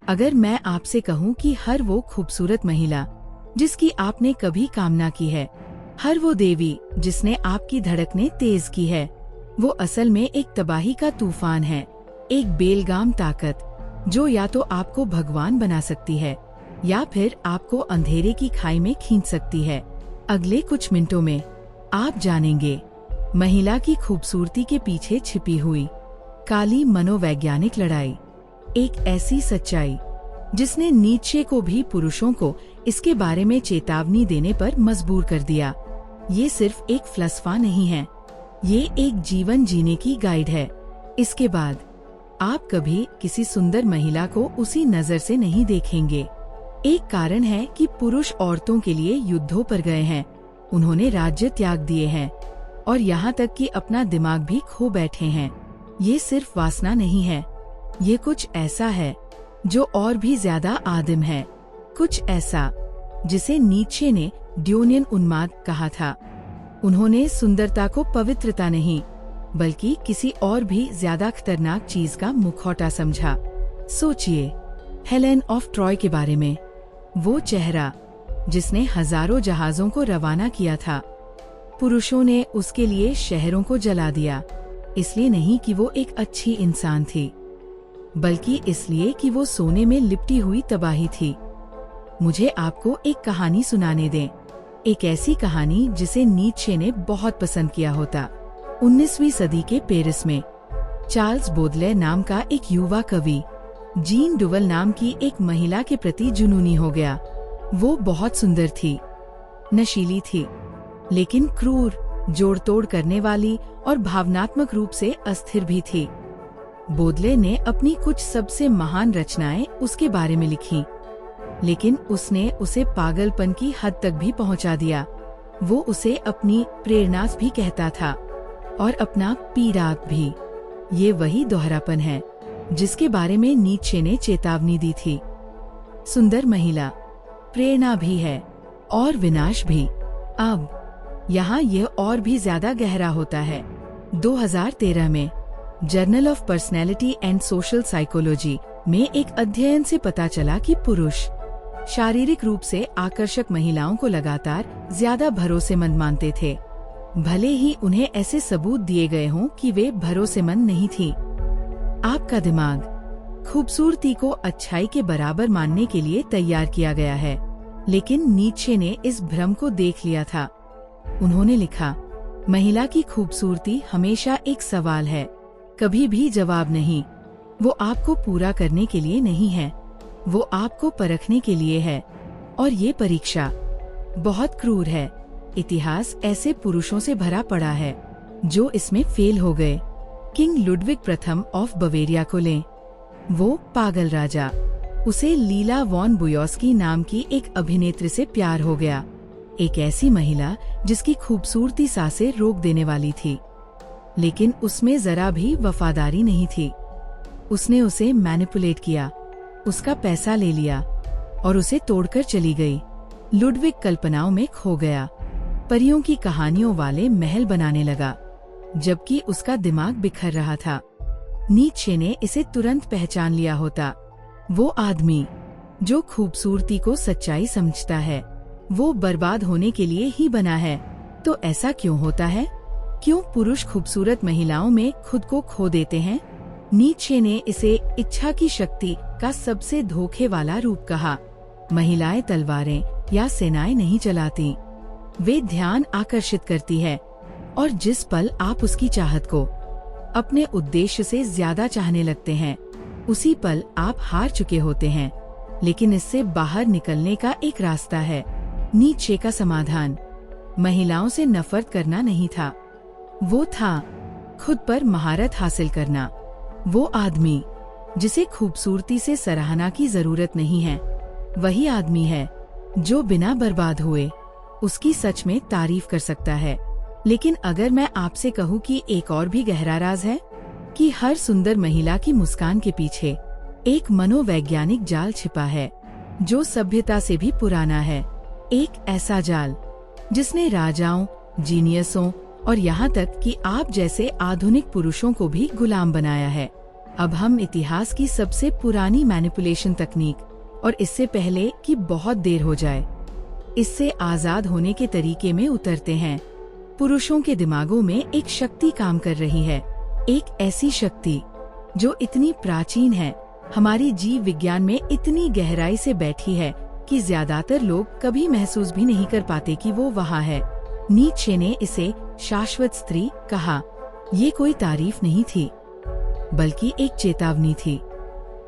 अगर मैं आपसे कहूँ कि हर वो खूबसूरत महिला जिसकी आपने कभी कामना की है, हर वो देवी जिसने आपकी धड़कनें तेज की है, वो असल में एक तबाही का तूफान है, एक बेलगाम ताकत जो या तो आपको भगवान बना सकती है या फिर आपको अंधेरे की खाई में खींच सकती है। अगले कुछ मिनटों में आप जानेंगे महिला की खूबसूरती के पीछे छिपी हुई काली मनोवैज्ञानिक लड़ाई, एक ऐसी सच्चाई जिसने नीचे को भी पुरुषों को इसके बारे में चेतावनी देने पर मजबूर कर दिया। ये सिर्फ एक फलसफा नहीं है, ये एक जीवन जीने की गाइड है। इसके बाद आप कभी किसी सुंदर महिला को उसी नजर से नहीं देखेंगे। एक कारण है कि पुरुष औरतों के लिए युद्धों पर गए हैं, उन्होंने राज्य त्याग दिए हैं और यहाँ तक कि अपना दिमाग भी खो बैठे हैं। ये सिर्फ वासना नहीं है, ये कुछ ऐसा है जो और भी ज्यादा आदिम है, कुछ ऐसा जिसे नीत्शे ने ड्यूनियन उन्माद कहा था। उन्होंने सुंदरता को पवित्रता नहीं बल्कि किसी और भी ज्यादा खतरनाक चीज का मुखौटा समझा। सोचिए हेलेन ऑफ ट्रॉय के बारे में, वो चेहरा जिसने हजारों जहाजों को रवाना किया था। पुरुषों ने उसके लिए शहरों को जला दिया, इसलिए नहीं कि वो एक अच्छी इंसान थी, बल्कि इसलिए कि वो सोने में लिपटी हुई तबाही थी। मुझे आपको एक कहानी सुनाने दें, एक ऐसी कहानी जिसे नीत्शे ने बहुत पसंद किया होता। 19वीं सदी के पेरिस में चार्ल्स बोदलेयर नाम का एक युवा कवि जीन डुवल नाम की एक महिला के प्रति जुनूनी हो गया। वो बहुत सुंदर थी, नशीली थी, लेकिन क्रूर, जोड़ तोड़ करने वाली और भावनात्मक रूप से अस्थिर भी थी। बोदलेयर ने अपनी कुछ सबसे महान रचनाएं उसके बारे में लिखी, लेकिन उसने उसे पागलपन की हद तक भी पहुंचा दिया। वो उसे अपनी प्रेरणा भी कहता था और अपना पीड़ाक भी। ये वही दोहरापन है जिसके बारे में नीत्शे ने चेतावनी दी थी। सुंदर महिला प्रेरणा भी है और विनाश भी। अब यहाँ यह और भी ज्यादा गहरा होता है। 2013 में journal of personality and social psychology में एक अध्ययन से पता चला कि पुरुष शारीरिक रूप से आकर्षक महिलाओं को लगातार ज्यादा भरोसेमंद मानते थे, भले ही उन्हें ऐसे सबूत दिए गए हों कि वे भरोसेमंद नहीं थी। आपका दिमाग खूबसूरती को अच्छाई के बराबर मानने के लिए तैयार किया गया है, लेकिन नीत्शे ने इस भ्रम को देख लिया था। उन्होंने लिखा, महिला की खूबसूरती हमेशा एक सवाल है, कभी भी जवाब नहीं। वो आपको पूरा करने के लिए नहीं है, वो आपको परखने के लिए है। और ये परीक्षा बहुत क्रूर है। इतिहास ऐसे पुरुषों से भरा पड़ा है जो इसमें फेल हो गए। किंग लुडविग प्रथम ऑफ बवेरिया को लें, वो पागल राजा, उसे लीला वॉन बुयोस्की नाम की एक अभिनेत्री से प्यार हो गया, एक ऐसी महिला जिसकी खूबसूरती सांसें रोक देने वाली थी, लेकिन उसमें जरा भी वफादारी नहीं थी। उसने उसे मैनिपुलेट किया, उसका पैसा ले लिया और उसे तोड़कर चली गई। लुडविग कल्पनाओं में खो गया, परियों की कहानियों वाले महल बनाने लगा, जबकि उसका दिमाग बिखर रहा था। नीत्शे ने इसे तुरंत पहचान लिया होता। वो आदमी जो खूबसूरती को सच्चाई समझता है, वो बर्बाद होने के लिए ही बना है। तो ऐसा क्यों होता है? क्यों पुरुष खूबसूरत महिलाओं में खुद को खो देते हैं? नीत्शे ने इसे इच्छा की शक्ति का सबसे धोखे वाला रूप कहा। महिलाएं तलवारें या सेनाएं नहीं चलाती, वे ध्यान आकर्षित करती है, और जिस पल आप उसकी चाहत को अपने उद्देश्य से ज्यादा चाहने लगते हैं, उसी पल आप हार चुके होते हैं। लेकिन इससे बाहर निकलने का एक रास्ता है। नीत्शे का समाधान महिलाओं से नफरत करना नहीं था, वो था खुद पर महारत हासिल करना। वो आदमी जिसे खूबसूरती से सराहना की जरूरत नहीं है, वही आदमी है जो बिना बर्बाद हुए उसकी सच में तारीफ कर सकता है। लेकिन अगर मैं आपसे कहूँ कि एक और भी गहरा राज है, कि हर सुंदर महिला की मुस्कान के पीछे एक मनोवैज्ञानिक जाल छिपा है जो सभ्यता से भी पुराना है। एक ऐसा जाल जिसने राजाओं, जीनियसों और यहाँ तक कि आप जैसे आधुनिक पुरुषों को भी गुलाम बनाया है। अब हम इतिहास की सबसे पुरानी मैनिपुलेशन तकनीक और इससे पहले कि बहुत देर हो जाए, इससे आजाद होने के तरीके में उतरते हैं। पुरुषों के दिमागों में एक शक्ति काम कर रही है, एक ऐसी शक्ति जो इतनी प्राचीन है, हमारी जीव विज्ञान में इतनी गहराई से बैठी है कि ज्यादातर लोग कभी महसूस भी नहीं कर पाते कि वो वहाँ है। नीत्शे ने इसे शाश्वत स्त्री कहा। ये कोई तारीफ नहीं थी, बल्कि एक चेतावनी थी।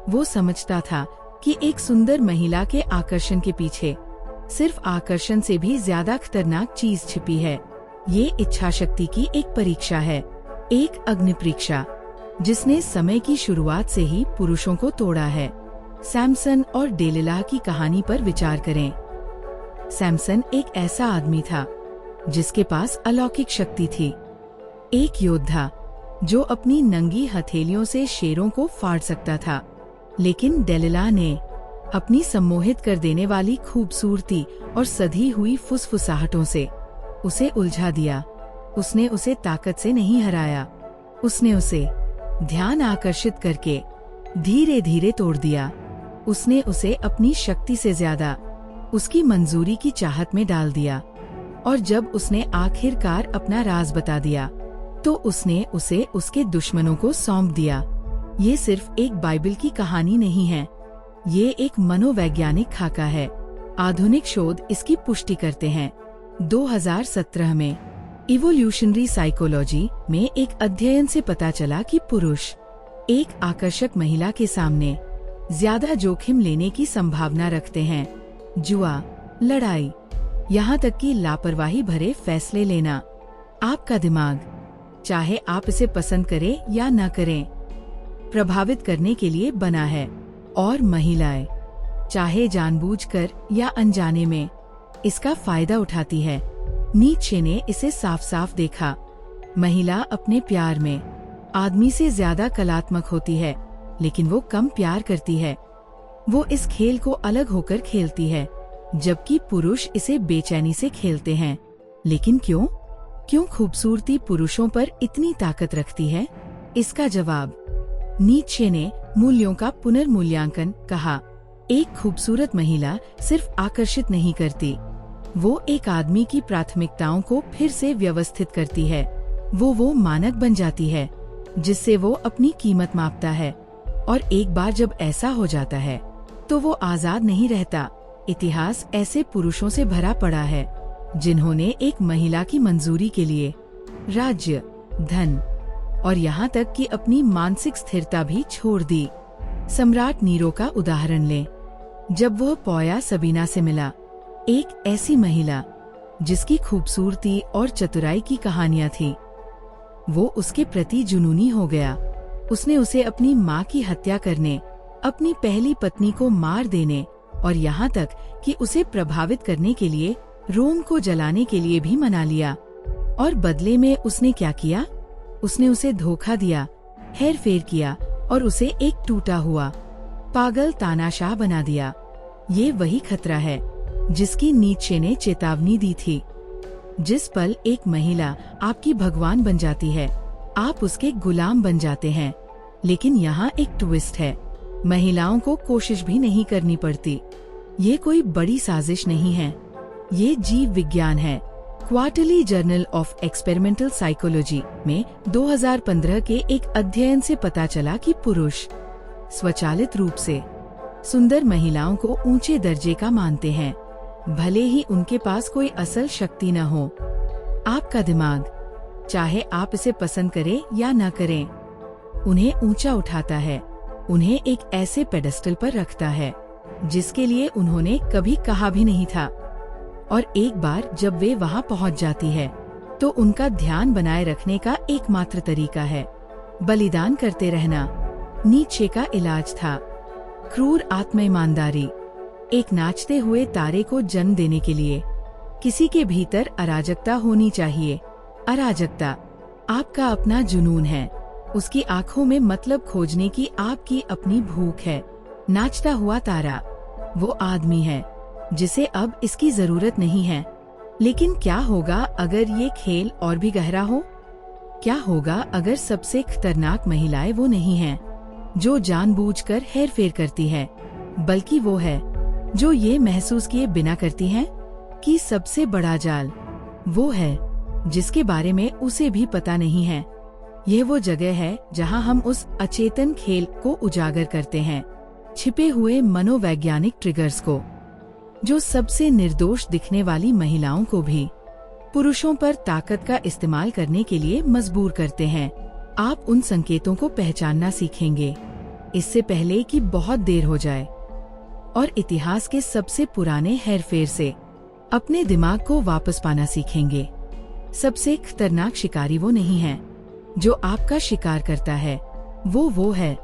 वो समझता था कि एक सुंदर महिला के आकर्षण के पीछे सिर्फ आकर्षण से भी ज्यादा खतरनाक चीज छिपी है। ये इच्छा शक्ति की एक परीक्षा है, एक अग्नि परीक्षा जिसने समय की शुरुआत से ही पुरुषों को तोड़ा है। सैमसन और डेलिला की कहानी पर विचार करें। सैमसन एक ऐसा आदमी था जिसके पास अलौकिक शक्ति थी, एक योद्धा जो अपनी नंगी हथेलियों से शेरों को फाड़ सकता था। लेकिन डेलिला ने अपनी सम्मोहित कर देने वाली खूबसूरती और सधी हुई फुसफुसाहटों से उसे उलझा दिया। उसने उसे ताकत से नहीं हराया, उसने उसे ध्यान आकर्षित करके धीरे धीरे तोड़ दिया। उसने उसे अपनी शक्ति से ज्यादा उसकी मंजूरी की चाहत में डाल दिया, और जब उसने आखिरकार अपना राज बता दिया तो उसने उसे उसके दुश्मनों को सौंप दिया। ये सिर्फ एक बाइबल की कहानी नहीं है, ये एक मनोवैज्ञानिक खाका है। आधुनिक शोध इसकी पुष्टि करते हैं। 2017 में इवोल्यूशनरी साइकोलॉजी में एक अध्ययन से पता चला कि पुरुष एक आकर्षक महिला के सामने ज्यादा जोखिम लेने की संभावना रखते हैं। जुआ, लड़ाई, यहाँ तक कि लापरवाही भरे फैसले लेना। आपका दिमाग, चाहे आप इसे पसंद करें या न करें, प्रभावित करने के लिए बना है। और महिलाएं, चाहे जानबूझकर या अनजाने में, इसका फायदा उठाती है। नीत्शे ने इसे साफ साफ देखा। महिला अपने प्यार में आदमी से ज्यादा कलात्मक होती है, लेकिन वो कम प्यार करती है। वो इस खेल को अलग होकर खेलती है, जबकि पुरुष इसे बेचैनी से खेलते हैं। लेकिन क्यों? क्यों खूबसूरती पुरुषों पर इतनी ताकत रखती है? इसका जवाब नीत्शे ने मूल्यों का पुनर्मूल्यांकन कहा। एक खूबसूरत महिला सिर्फ आकर्षित नहीं करती, वो एक आदमी की प्राथमिकताओं को फिर से व्यवस्थित करती है। वो मानक बन जाती है जिससे वो अपनी कीमत मापता है। और एक बार जब ऐसा हो जाता है तो वो आजाद नहीं रहता। इतिहास ऐसे पुरुषों से भरा पड़ा है जिन्होंने एक महिला की मंजूरी के लिए राज्य, धन और यहाँ तक कि अपनी मानसिक स्थिरता भी छोड़ दी। सम्राट नीरो का उदाहरण लें। जब वह पोया सबीना से मिला, एक ऐसी महिला जिसकी खूबसूरती और चतुराई की कहानियां थी, वो उसके प्रति जुनूनी हो गया। उसने उसे अपनी माँ की हत्या करने, अपनी पहली पत्नी को मार देने और यहाँ तक कि उसे प्रभावित करने के लिए रोम को जलाने के लिए भी मना लिया। और बदले में उसने क्या किया? उसने उसे धोखा दिया, हेरफेर किया और उसे एक टूटा हुआ पागल तानाशाह बना दिया। ये वही खतरा है जिसकी नीत्शे ने चेतावनी दी थी। जिस पल एक महिला आपकी भगवान बन जाती है, आप उसके गुलाम बन जाते हैं। लेकिन यहाँ एक ट्विस्ट है, महिलाओं को कोशिश भी नहीं करनी पड़ती। ये कोई बड़ी साजिश नहीं है, ये जीव विज्ञान है। Quarterly journal of experimental psychology में 2015 के एक अध्ययन से पता चला कि पुरुष स्वचालित रूप से सुंदर महिलाओं को ऊंचे दर्जे का मानते हैं, भले ही उनके पास कोई असल शक्ति न हो। आपका दिमाग, चाहे आप इसे पसंद करें या न करें, उन्हें ऊंचा उठाता है, उन्हें एक ऐसे पेडेस्टल पर रखता है जिसके लिए उन्होंने कभी कहा भी नहीं था। और एक बार जब वे वहां पहुंच जाती है तो उनका ध्यान बनाए रखने का एकमात्र तरीका है बलिदान करते रहना। नीत्शे का इलाज था क्रूर आत्म ईमानदारी। एक नाचते हुए तारे को जन्म देने के लिए किसी के भीतर अराजकता होनी चाहिए। अराजकता आपका अपना जुनून है, उसकी आंखों में मतलब खोजने की आपकी अपनी भूख है। नाचता हुआ तारा वो आदमी है जिसे अब इसकी जरूरत नहीं है। लेकिन क्या होगा अगर ये खेल और भी गहरा हो? क्या होगा अगर सबसे खतरनाक महिलाएं वो नहीं हैं जो जानबूझकर हेरफेर करती है, बल्कि वो है जो ये महसूस किए बिना करती है कि सबसे बड़ा जाल वो है जिसके बारे में उसे भी पता नहीं है। यह वो जगह है जहां हम उस अचेतन खेल को उजागर करते हैं, छिपे हुए मनोवैज्ञानिक ट्रिगर्स को, जो सबसे निर्दोष दिखने वाली महिलाओं को भी पुरुषों पर ताकत का इस्तेमाल करने के लिए मजबूर करते हैं। आप उन संकेतों को पहचानना सीखेंगे इससे पहले कि बहुत देर हो जाए, और इतिहास के सबसे पुराने हेरफेर से अपने दिमाग को वापस पाना सीखेंगे। सबसे खतरनाक शिकारी वो नहीं है जो आपका शिकार करता है, वो है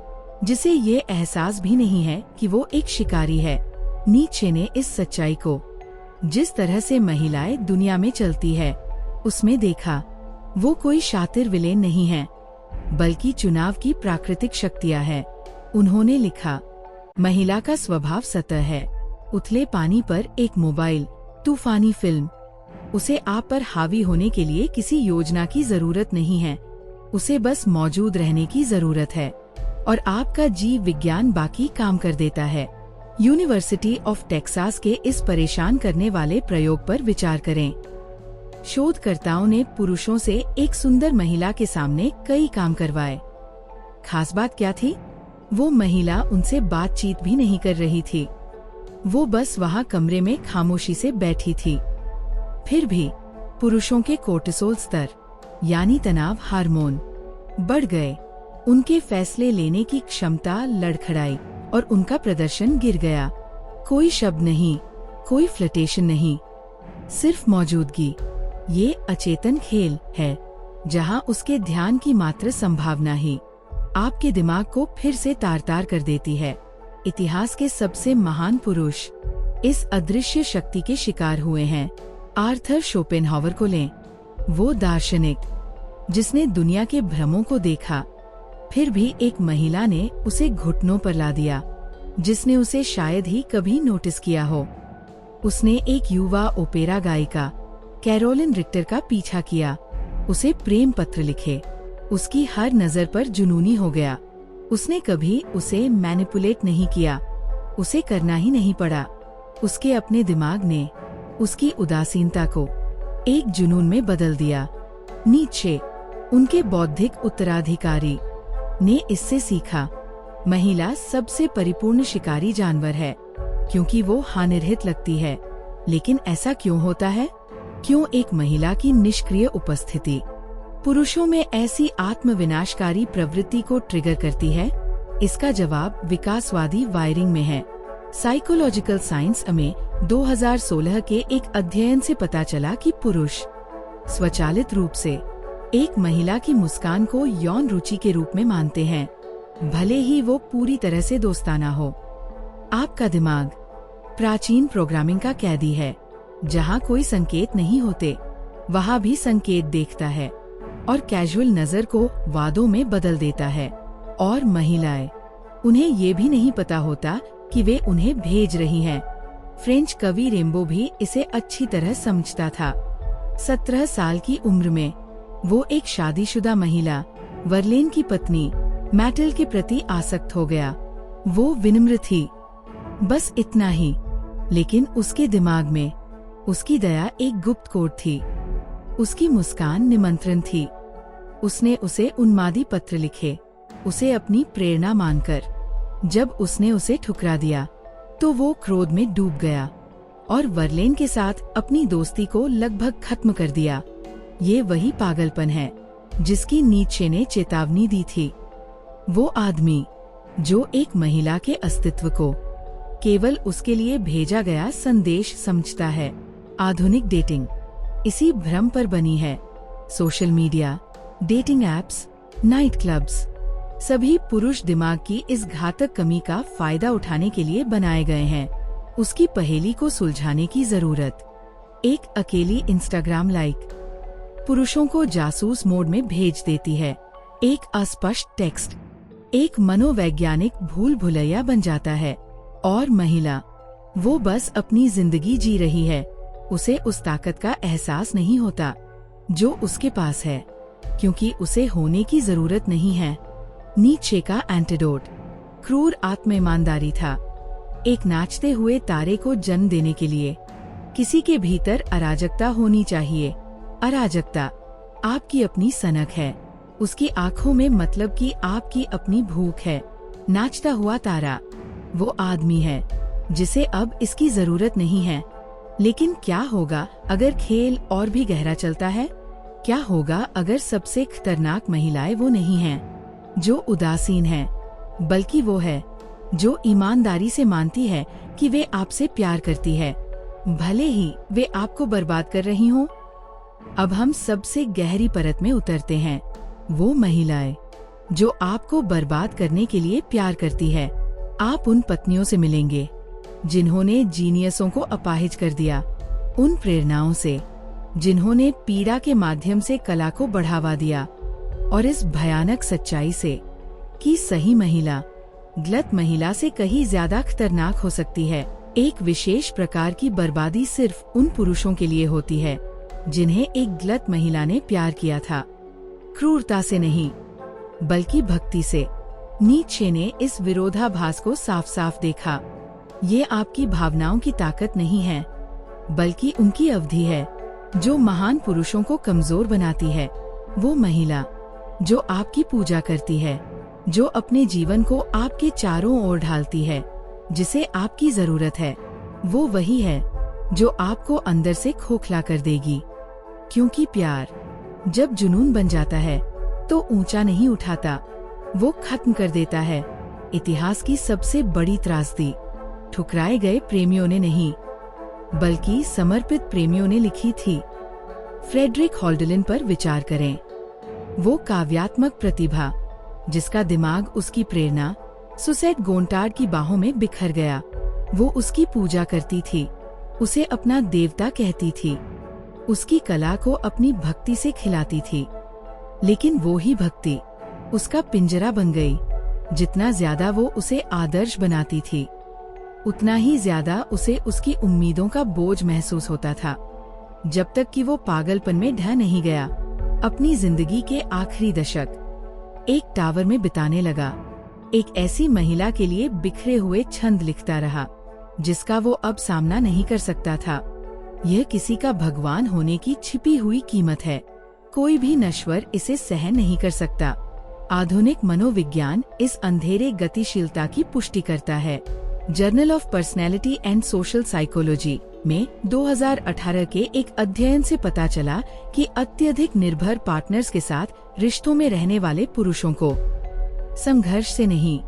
जिसे ये एहसास भी नहीं है कि वो एक शिकारी है। नीत्शे ने इस सच्चाई को, जिस तरह से महिलाएं दुनिया में चलती है, उसमें देखा। वो कोई शातिर विलेन नहीं है, बल्कि चुनाव की प्राकृतिक शक्तियां है। उन्होंने लिखा, महिला का स्वभाव सतह है, उथले पानी पर एक मोबाइल, तूफानी फिल्म। उसे आप पर हावी होने के लिए किसी योजना की जरूरत नहीं है, उसे बस मौजूद रहने की जरूरत है, और आपका जीव विज्ञान बाकी काम कर देता है। यूनिवर्सिटी ऑफ टेक्सास के इस परेशान करने वाले प्रयोग पर विचार करें। शोधकर्ताओं ने पुरुषों से एक सुंदर महिला के सामने कई काम करवाए। खास बात क्या थी? वो महिला उनसे बातचीत भी नहीं कर रही थी, वो बस वहाँ कमरे में खामोशी से बैठी थी। फिर भी पुरुषों के कोर्टिसोल स्तर, यानी तनाव हार्मोन, बढ़ गए। उनके फैसले लेने की क्षमता लड़खड़ाई और उनका प्रदर्शन गिर गया। कोई शब्द नहीं, कोई फ्लर्टेशन नहीं, सिर्फ मौजूदगी। ये अचेतन खेल है जहां उसके ध्यान की मात्र संभावना ही आपके दिमाग को फिर से तार-तार कर देती है। इतिहास के सबसे महान पुरुष इस अदृश्य शक्ति के शिकार हुए हैं। आर्थर शोपेनहावर को लें, वो दार्शनिक जिसने दुनिया के भ्रमों को देखा, फिर भी एक महिला ने उसे घुटनों पर ला दिया, जिसने उसे शायद ही कभी नोटिस किया हो। उसने एक युवा ओपेरा गायिका कैरोलिन रिक्टर का पीछा किया, उसे प्रेम पत्र लिखे, उसकी हर नजर पर जुनूनी हो गया। उसने कभी उसे मैनिपुलेट नहीं किया, उसे करना ही नहीं पड़ा। उसके अपने दिमाग ने उसकी उदासीनता को एक जुनून में बदल दिया। नीत्शे, उनके बौद्धिक उत्तराधिकारी, ने इससे सीखा, महिला सबसे परिपूर्ण शिकारी जानवर है, क्योंकि वो हानिरहित लगती है। लेकिन ऐसा क्यों होता है? क्यों एक महिला की निष्क्रिय उपस्थिति पुरुषों में ऐसी आत्मविनाशकारी प्रवृत्ति को ट्रिगर करती है? इसका जवाब विकासवादी वायरिंग में है। साइकोलॉजिकल साइंस में 2016 के एक अध्ययन से पता चला कि पुरुष स्वचालित रूप से एक महिला की मुस्कान को यौन रुचि के रूप में मानते हैं, भले ही वो पूरी तरह से दोस्ताना हो। आपका दिमाग प्राचीन प्रोग्रामिंग का कैदी है, जहाँ कोई संकेत नहीं होते, वहाँ भी संकेत देखता है और कैजुअल नजर को वादों में बदल देता है। और महिलाएं, उन्हें ये भी नहीं पता होता कि वे उन्हें भेज रही हैं। फ्रेंच कवि रेम्बो भी इसे अच्छी तरह समझता था। 17 साल की उम्र में वो एक शादीशुदा महिला, वर्लेन की पत्नी मैटेल के प्रति आसक्त हो गया। वो विनम्र थी, बस इतना ही, लेकिन उसके दिमाग में उसकी दया एक गुप्त कोड थी। उसकी मुस्कान निमंत्रण थी। उसने उसे उन्मादी पत्र लिखे, उसे अपनी प्रेरणा मानकर। जब उसने उसे ठुकरा दिया तो वो क्रोध में डूब गया और वर्लेन के साथ अपनी दोस्ती को लगभग खत्म कर दिया। ये वही पागलपन है जिसकी नीत्शे ने चेतावनी दी थी। वो आदमी जो एक महिला के अस्तित्व को केवल उसके लिए भेजा गया संदेश समझता है। आधुनिक डेटिंग इसी भ्रम पर बनी है। Social media, dating apps, night clubs, सभी पुरुष दिमाग की इस घातक कमी का फायदा उठाने के लिए बनाए गए हैं। उसकी पहेली को सुलझाने की जरूरत। एक अकेली इंस्टाग्राम लाइक पुरुषों को जासूस मोड में भेज देती है। एक अस्पष्ट टेक्स्ट एक मनोवैज्ञानिक भूल भुलैया बन जाता है। और महिला, वो बस अपनी जिंदगी जी रही है। उसे उस ताकत का एहसास नहीं होता जो उसके पास है, क्योंकि उसे होने की जरूरत नहीं है। नीत्शे का एंटीडोट। क्रूर आत्म ईमानदारी था। एक नाचते हुए तारे को जन्म देने के लिए किसी के भीतर अराजकता होनी चाहिए। अराजकता आपकी अपनी सनक है, उसकी आंखों में मतलब कि आपकी अपनी भूख है। नाचता हुआ तारा वो आदमी है जिसे अब इसकी जरूरत नहीं है। लेकिन क्या होगा अगर खेल और भी गहरा चलता है? क्या होगा अगर सबसे खतरनाक महिलाएं वो नहीं हैं जो उदासीन हैं, बल्कि वो है जो ईमानदारी से मानती है कि वे आपसे प्यार करती है, भले ही वे आपको बर्बाद कर रही हों। अब हम सबसे गहरी परत में उतरते हैं। वो महिलाएं जो आपको बर्बाद करने के लिए प्यार करती है। आप उन पत्नियों से मिलेंगे जिन्होंने जीनियसों को अपाहिज कर दिया, उन प्रेरणाओं से जिन्होंने पीड़ा के माध्यम से कला को बढ़ावा दिया, और इस भयानक सच्चाई से कि सही महिला गलत महिला से कहीं ज्यादा खतरनाक हो सकती है। एक विशेष प्रकार की बर्बादी सिर्फ उन पुरुषों के लिए होती है जिन्हें एक गलत महिला ने प्यार किया था, क्रूरता से नहीं बल्कि भक्ति से। नीत्शे ने इस विरोधाभास को साफ साफ देखा। ये आपकी भावनाओं की ताकत नहीं है, बल्कि उनकी अवधि है जो महान पुरुषों को कमजोर बनाती है। वो महिला जो आपकी पूजा करती है, जो अपने जीवन को आपके चारों ओर ढालती है, जिसे आपकी जरूरत है, वो वही है जो आपको अंदर से खोखला कर देगी। क्योंकि प्यार जब जुनून बन जाता है तो ऊंचा नहीं उठाता, वो खत्म कर देता है। इतिहास की सबसे बड़ी त्रासदी ठुकराए गए प्रेमियों ने नहीं, बल्कि समर्पित प्रेमियों ने लिखी थी। फ्रेडरिक हॉल्डलन पर विचार करें। वो काव्यात्मक प्रतिभा जिसका दिमाग उसकी प्रेरणा सुसेट गोंटार्ड की बाहों में बिखर गया। वो उसकी पूजा करती थी, उसे अपना देवता कहती थी, उसकी कला को अपनी भक्ति से खिलाती थी। लेकिन वो ही भक्ति उसका पिंजरा बन गई। जितना ज्यादा वो उसे आदर्श बनाती थी, उतना ही ज्यादा उसे उसकी उम्मीदों का बोझ महसूस होता था, जब तक कि वो पागलपन में ढह नहीं गया। अपनी जिंदगी के आखिरी दशक एक टावर में बिताने लगा, एक ऐसी महिला के लिए बिखरे हुए छंद लिखता रहा जिसका वो अब सामना नहीं कर सकता था। यह किसी का भगवान होने की छिपी हुई कीमत है। कोई भी नश्वर इसे सहन नहीं कर सकता। आधुनिक मनोविज्ञान इस अंधेरे गतिशीलता की पुष्टि करता है। Journal of personality and social psychology में 2018 के एक अध्ययन से पता चला कि अत्यधिक निर्भर पार्टनर्स के साथ रिश्तों में रहने वाले पुरुषों को संघर्ष से नहीं,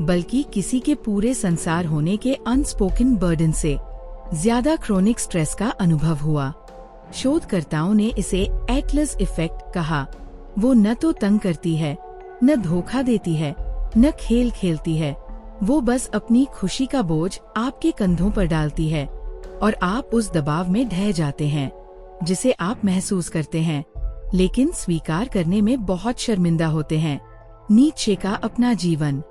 बल्कि किसी के पूरे संसार होने के अनस्पोकन बर्डन से ज्यादा क्रोनिक स्ट्रेस का अनुभव हुआ। शोधकर्ताओं ने इसे एटलस इफेक्ट कहा। वो न तो तंग करती है, न धोखा देती है, न खेल खेलती है। वो बस अपनी खुशी का बोझ आपके कंधों पर डालती है और आप उस दबाव में ढह जाते हैं जिसे आप महसूस करते हैं, लेकिन स्वीकार करने में बहुत शर्मिंदा होते हैं। नीत्शे का अपना जीवन।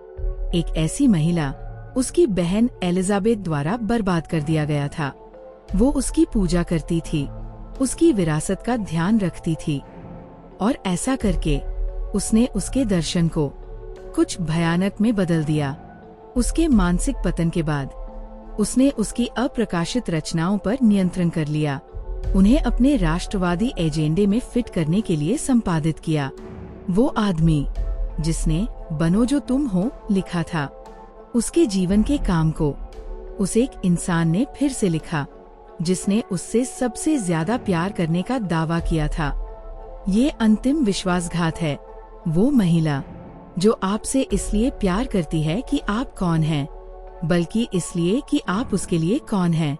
एक ऐसी महिला उसकी बहन एलिजाबेथ द्वारा बर्बाद कर दिया गया था। वो उसकी पूजा करती थी, उसकी विरासत का ध्यान रखती थी, और ऐसा करके उसने उसके दर्शन को कुछ भयानक में बदल दिया। उसके मानसिक पतन के बाद उसने उसकी अप्रकाशित रचनाओं पर नियंत्रण कर लिया, उन्हें अपने राष्ट्रवादी एजेंडे में फिट करने के लिए संपादित किया। वो आदमी जिसने बनो जो तुम हो लिखा था, उसके जीवन के काम को उस एक इंसान ने फिर से लिखा जिसने उससे सबसे ज्यादा प्यार करने का दावा किया था। ये अंतिम विश्वासघात है। वो महिला जो आपसे इसलिए प्यार करती है कि आप कौन हैं, बल्कि इसलिए कि आप उसके लिए कौन हैं।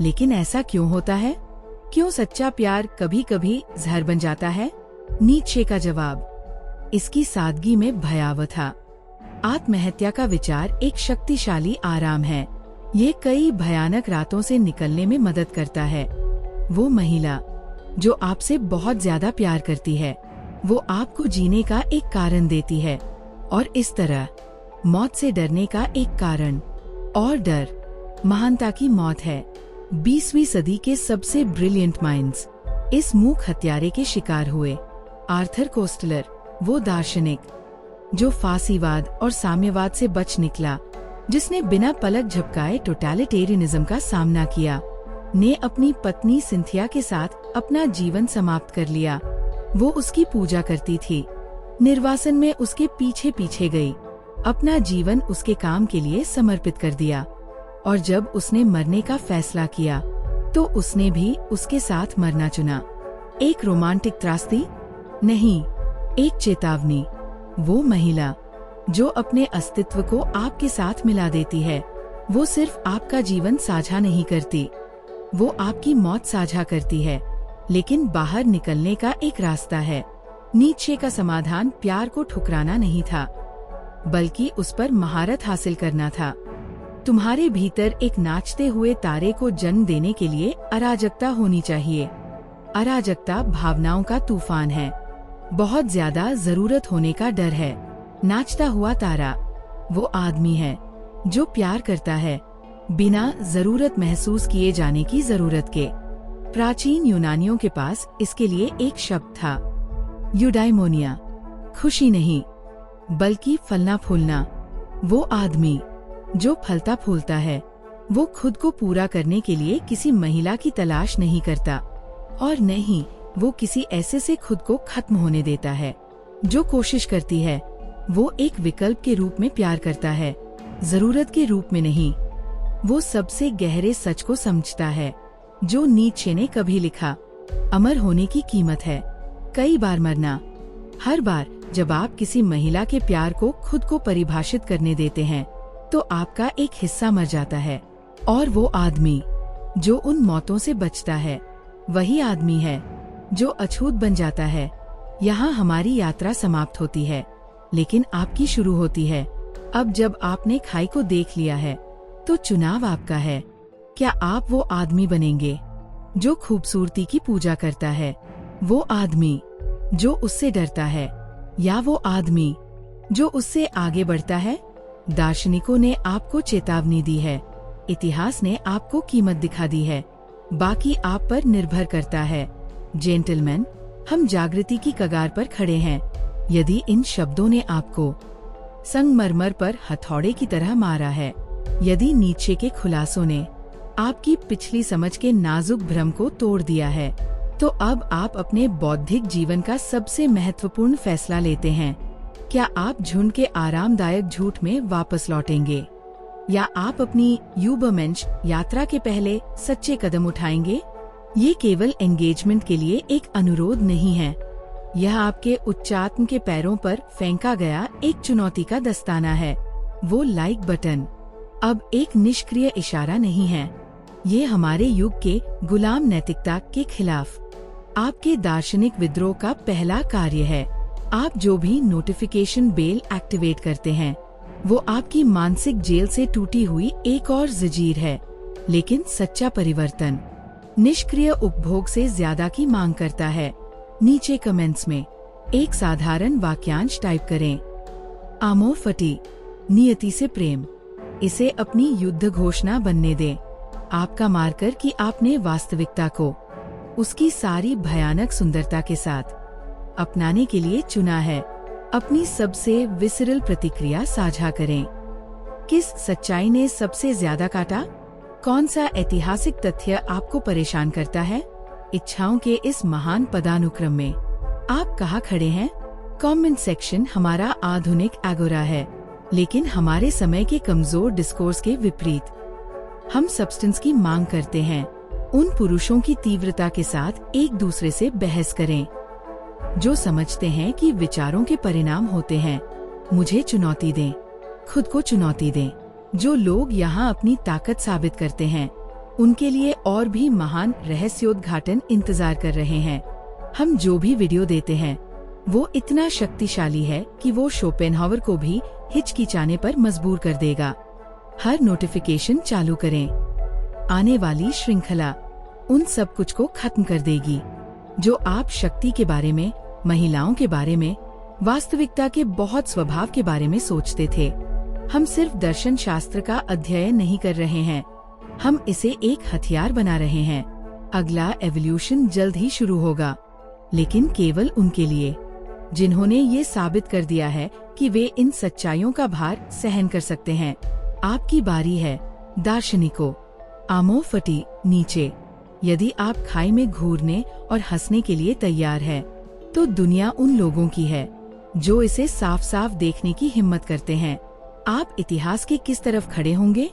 लेकिन ऐसा क्यों होता है? क्यों सच्चा प्यार कभी कभी जहर बन जाता है? नीत्शे का जवाब इसकी सादगी में भयावह था। आत्महत्या का विचार एक शक्तिशाली आराम है। ये कई भयानक रातों से निकलने में मदद करता है। वो महिला जो आपसे बहुत ज्यादा प्यार करती है, वो आपको जीने का एक कारण देती है, और इस तरह मौत से डरने का एक कारण। और डर महानता की मौत है। 20वीं सदी के सबसे ब्रिलियंट माइंड्स इस मूक हत्यारे के शिकार हुए। आर्थर कोस्टलर वो दार्शनिक जो फासीवाद और साम्यवाद से बच निकला, जिसने बिना पलक झपकाए टोटलिटेरियनिज्म का सामना किया, ने अपनी पत्नी सिंथिया के साथ अपना जीवन समाप्त कर लिया। वो उसकी पूजा करती थी, निर्वासन में उसके पीछे पीछे गई, अपना जीवन उसके काम के लिए समर्पित कर दिया। और जब उसने मरने का फैसला किया तो उसने भी उसके साथ मरना चुना। एक रोमांटिक त्रासदी नहीं, एक चेतावनी। वो महिला जो अपने अस्तित्व को आपके साथ मिला देती है, वो सिर्फ आपका जीवन साझा नहीं करती, वो आपकी मौत साझा करती है। लेकिन बाहर निकलने का एक रास्ता है। नीचे का समाधान प्यार को ठुकराना नहीं था, बल्कि उस पर महारत हासिल करना था। तुम्हारे भीतर एक नाचते हुए तारे को जन्म देने के लिए अराजकता होनी चाहिए। अराजकता भावनाओं का तूफान है। बहुत ज्यादा जरूरत होने का डर है। नाचता हुआ तारा वो आदमी है जो प्यार करता है बिना जरूरत महसूस किए जाने की जरूरत के। प्राचीन यूनानियों के पास इसके लिए एक शब्द था, यूडाइमोनिया। खुशी नहीं, बल्कि फलना फूलना। वो आदमी जो फलता फूलता है, वो खुद को पूरा करने के लिए किसी महिला की तलाश नहीं करता, और नहीं वो किसी ऐसे से खुद को खत्म होने देता है। जो कोशिश करती है वो एक विकल्प के रूप में प्यार करता है, जरूरत के रूप में नहीं। वो सबसे गहरे सच को समझता है जो नीत्शे ने कभी लिखा, अमर होने की कीमत है कई बार मरना। हर बार जब आप किसी महिला के प्यार को खुद को परिभाषित करने देते हैं, तो आपका एक हिस्सा मर जाता है। और वो आदमी जो उन मौतों से बचता है, वही आदमी है जो अछूत बन जाता है। यहाँ हमारी यात्रा समाप्त होती है, लेकिन आपकी शुरू होती है। अब जब आपने खाई को देख लिया है, तो चुनाव आपका है। क्या आप वो आदमी बनेंगे जो खूबसूरती की पूजा करता है, वो आदमी जो उससे डरता है, या वो आदमी जो उससे आगे बढ़ता है? दार्शनिकों ने आपको चेतावनी दी है, इतिहास ने आपको कीमत दिखा दी है, बाकी आप पर निर्भर करता है। जेंटलमैन, हम जागृति की कगार पर खड़े हैं। यदि इन शब्दों ने आपको संगमरमर पर हथौड़े की तरह मारा है, यदि नीचे के खुलासों ने आपकी पिछली समझ के नाजुक भ्रम को तोड़ दिया है, तो अब आप अपने बौद्धिक जीवन का सबसे महत्वपूर्ण फैसला लेते हैं। क्या आप झुंड के आरामदायक झूठ में वापस लौटेंगे, या आप अपनी यूबरमेंश यात्रा के पहले सच्चे कदम उठाएंगे? ये केवल एंगेजमेंट के लिए एक अनुरोध नहीं है, यह आपके उच्चात्म के पैरों पर फेंका गया एक चुनौती का दस्ताना है। वो लाइक बटन अब एक निष्क्रिय इशारा नहीं है, ये हमारे युग के गुलाम नैतिकता के खिलाफ आपके दार्शनिक विद्रोह का पहला कार्य है। आप जो भी नोटिफिकेशन बेल एक्टिवेट करते हैं, वो आपकी मानसिक जेल से टूटी हुई एक और जंजीर है। लेकिन सच्चा परिवर्तन निष्क्रिय उपभोग से ज्यादा की मांग करता है। नीचे कमेंट्स में एक साधारण वाक्यांश टाइप करें, आमो फटी, नियति से प्रेम। इसे अपनी युद्ध घोषणा बनने दें। आपका मार्कर कि आपने वास्तविकता को उसकी सारी भयानक सुंदरता के साथ अपनाने के लिए चुना है। अपनी सबसे विसरल प्रतिक्रिया साझा करें। किस सच्चाई ने सबसे ज्यादा काटा? कौन सा ऐतिहासिक तथ्य आपको परेशान करता है? इच्छाओं के इस महान पदानुक्रम में आप कहाँ खड़े हैं? कमेंट सेक्शन हमारा आधुनिक एगोरा है, लेकिन हमारे समय के कमजोर डिस्कोर्स के विपरीत हम सब्सटेंस की मांग करते हैं। उन पुरुषों की तीव्रता के साथ एक दूसरे से बहस करें जो समझते हैं कि विचारों के परिणाम होते हैं। मुझे चुनौती दें, खुद को चुनौती दें। जो लोग यहाँ अपनी ताकत साबित करते हैं, उनके लिए और भी महान रहस्योद्घाटन इंतजार कर रहे हैं। हम जो भी वीडियो देते हैं, वो इतना शक्तिशाली है कि वो शोपेनहावर को भी हिचकिचाने पर मजबूर कर देगा। हर नोटिफिकेशन चालू करें। आने वाली श्रृंखला उन सब कुछ को खत्म कर देगी जो आप शक्ति के बारे में, महिलाओं के बारे में, वास्तविकता के बहुत स्वभाव के बारे में सोचते थे। हम सिर्फ दर्शन शास्त्र का अध्ययन नहीं कर रहे हैं, हम इसे एक हथियार बना रहे हैं। अगला एवोल्यूशन जल्द ही शुरू होगा, लेकिन केवल उनके लिए जिन्होंने ये साबित कर दिया है कि वे इन सच्चाइयों का भार सहन कर सकते हैं। आपकी बारी है दार्शनिकों। आमो फटी नीचे। यदि आप खाई में घूरने और हंसने के लिए तैयार है, तो दुनिया उन लोगों की है जो इसे साफ साफ देखने की हिम्मत करते हैं। आप इतिहास के किस तरफ खड़े होंगे?